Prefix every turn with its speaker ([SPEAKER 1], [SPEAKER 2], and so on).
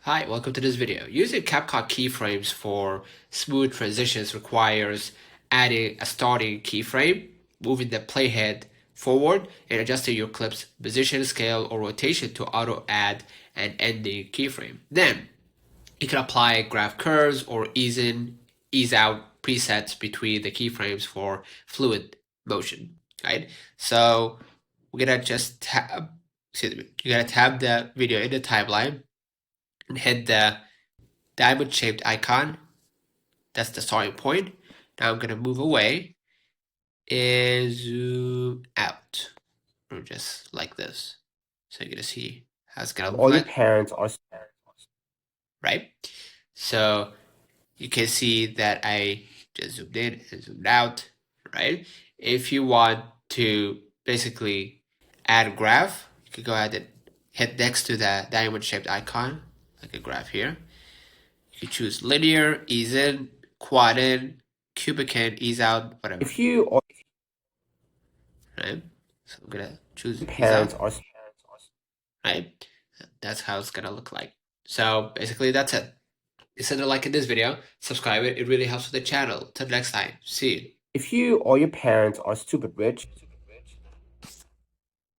[SPEAKER 1] Hi, welcome to this video. Using CapCut keyframes for smooth transitions requires adding a starting keyframe, moving the playhead forward, and adjusting your clip's position, scale, or rotation to auto-add an ending keyframe. Then, you can apply graph curves or ease in, ease out presets between the keyframes for fluid motion, right? So, we're gonna just tab, excuse me, you're gonna tab the video in the timeline and hit the diamond-shaped icon. That's the starting point. Now I'm gonna move away and zoom out, or just like this. So you're gonna see how it's gonna look
[SPEAKER 2] All your
[SPEAKER 1] like,
[SPEAKER 2] parents are
[SPEAKER 1] right? So you can see that I just zoomed in and zoomed out, right? If you want to basically add a graph, you can go ahead and hit next to the diamond-shaped icon, like a graph here. You choose linear, ease in, quad in, cubic in, ease out, whatever.
[SPEAKER 2] if you or
[SPEAKER 1] Right? So I'm gonna choose
[SPEAKER 2] your
[SPEAKER 1] ease
[SPEAKER 2] parents
[SPEAKER 1] out,
[SPEAKER 2] are
[SPEAKER 1] right? That's how it's gonna look like. So basically that's it. Send a like in this video, subscribe it really helps with the channel. Till next time, see you.
[SPEAKER 2] if you or your parents are stupid rich